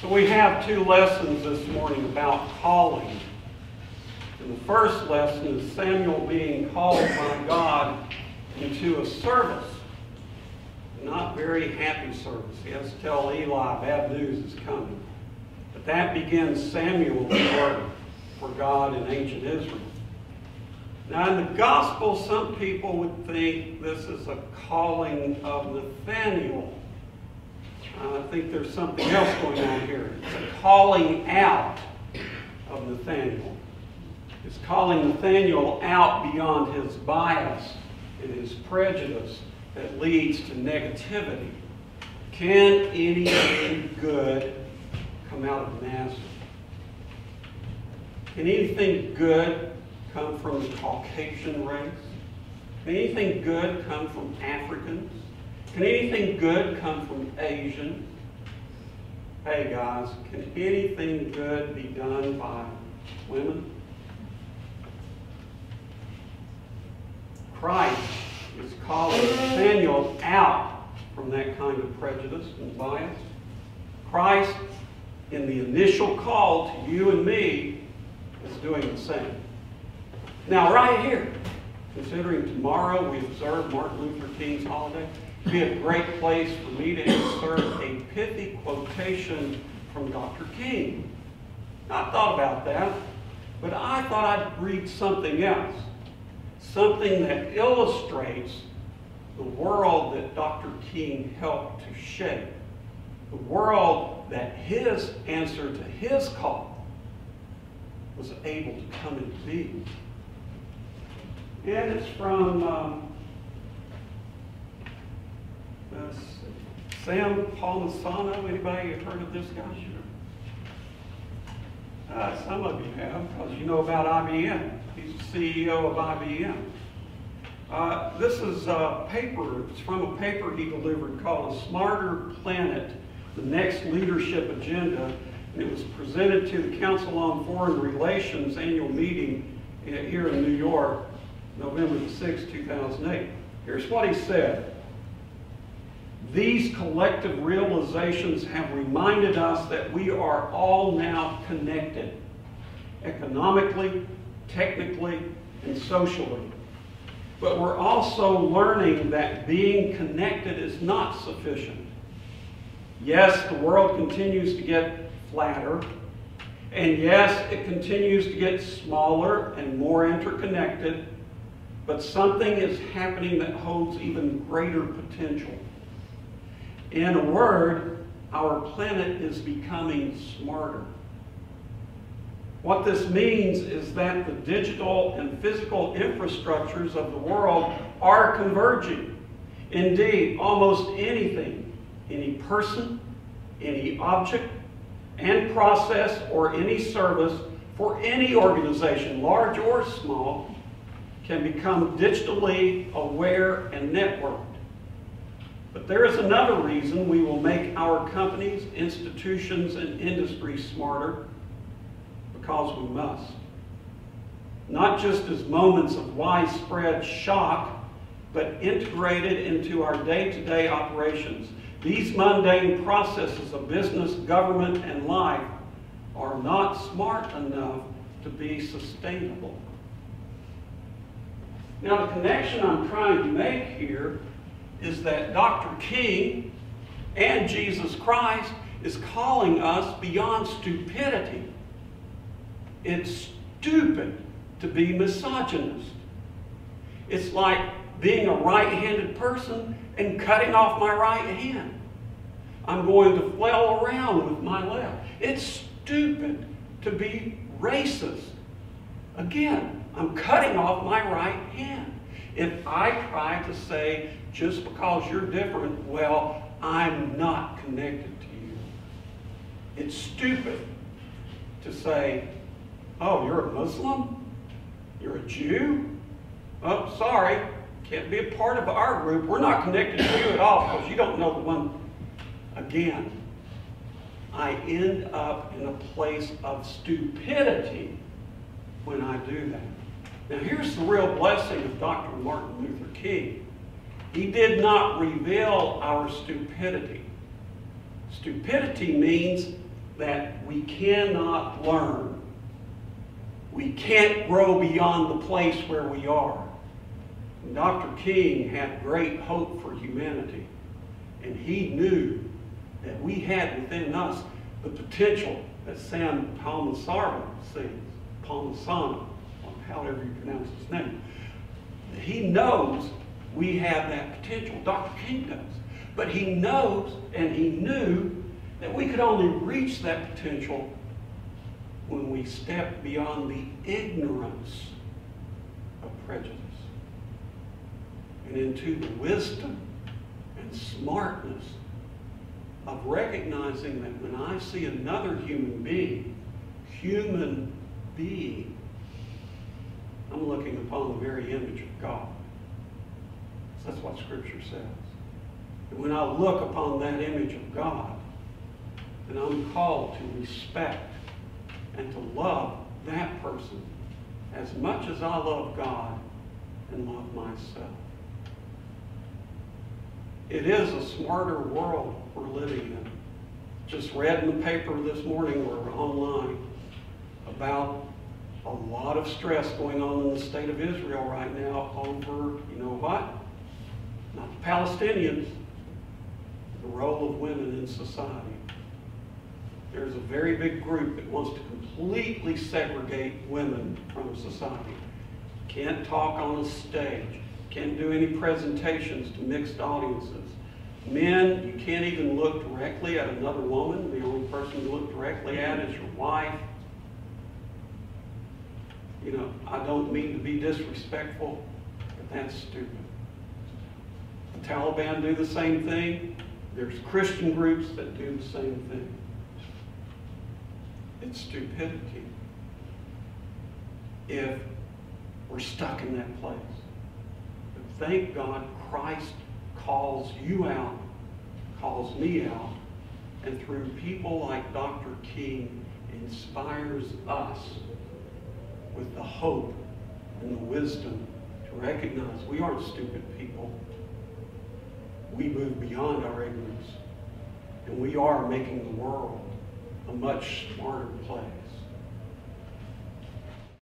So we have two lessons this morning about calling. And the first lesson is Samuel being called by God into a service. Not very happy service. He has to tell Eli bad news is coming. But that begins Samuel's work for God in ancient Israel. Now in the gospel, some people would think this is a calling of Nathaniel. I think there's something else going on here. It's a calling out of Nathaniel. It's calling Nathaniel out beyond his bias and his prejudice that leads to negativity. Can anything good come out of Nazareth? Can anything good come from the Caucasian race? Can anything good come from Africans? Can anything good come from Asians? Hey guys, can anything good be done by women? Christ is calling Nathaniel out from that kind of prejudice and bias. Christ, in the initial call to you and me, is doing the same. Now, right here, considering tomorrow we observe Martin Luther King's holiday, it'd be a great place for me to insert a pithy quotation from Dr. King. I thought about that, but I thought I'd read something else. Something that illustrates the world that Dr. King helped to shape. The world that his answer to his call was able to come into being. And it's from Sam Palmisano. Anybody heard of this guy? Some of you have, because you know about IBM. He's the CEO of IBM. This is a paper. It's from a paper he delivered called A Smarter Planet, the Next Leadership Agenda. And it was presented to the Council on Foreign Relations annual meeting here in New York, November the 6th, 2008. Here's what he said. These collective realizations have reminded us that we are all now connected, economically, technically, and socially. But we're also learning that being connected is not sufficient. Yes, the world continues to get flatter, and yes, it continues to get smaller and more interconnected, but something is happening that holds even greater potential. In a word, our planet is becoming smarter. What this means is that the digital and physical infrastructures of the world are converging. Indeed, almost anything, any person, any object, and process, or any service for any organization, large or small, can become digitally aware and networked. But there is another reason we will make our companies, institutions, and industry smarter, because we must. Not just as moments of widespread shock, but integrated into our day-to-day operations. These mundane processes of business, government, and life are not smart enough to be sustainable. Now, the connection I'm trying to make here is that Dr. King and Jesus Christ is calling us beyond stupidity. It's stupid to be misogynist. It's like being a right-handed person and cutting off my right hand. I'm going to flail around with my left. It's stupid to be racist. Again, I'm cutting off my right hand. If I try to say, just because you're different, well, I'm not connected to you. It's stupid to say, oh, you're a Muslim? You're a Jew? Oh, sorry, can't be a part of our group. We're not connected to you at all because you don't know the one. Again, I end up in a place of stupidity when I do that. Now here's the real blessing of Dr. Martin Luther King. He did not reveal our stupidity. Stupidity means that we cannot learn. We can't grow beyond the place where we are. And Dr. King had great hope for humanity. And he knew that we had within us the potential that Sam Palmisano sings, Palmisano, however you pronounce his name. He knows we have that potential. Dr. King does. But he knows and he knew that we could only reach that potential when we step beyond the ignorance of prejudice and into the wisdom and smartness of recognizing that when I see another human being, I'm looking upon the very image of God. That's what Scripture says. And when I look upon that image of God, then I'm called to respect and to love that person as much as I love God and love myself. It is a smarter world we're living in. Just read in the paper this morning or online about a lot of stress going on in the state of Israel right now over, you know what? Not the Palestinians, the role of women in society. There's a very big group that wants to completely segregate women from society. Can't talk on a stage. Can't do any presentations to mixed audiences. Men, you can't even look directly at another woman. The only person you look directly at is your wife. You know, I don't mean to be disrespectful, but that's stupid. The Taliban do the same thing. There's Christian groups that do the same thing. It's stupidity if we're stuck in that place. But thank God Christ calls you out, calls me out, and through people like Dr. King inspires us with the hope and the wisdom to recognize we aren't stupid people. We move beyond our ignorance, and we are making the world a much smarter place.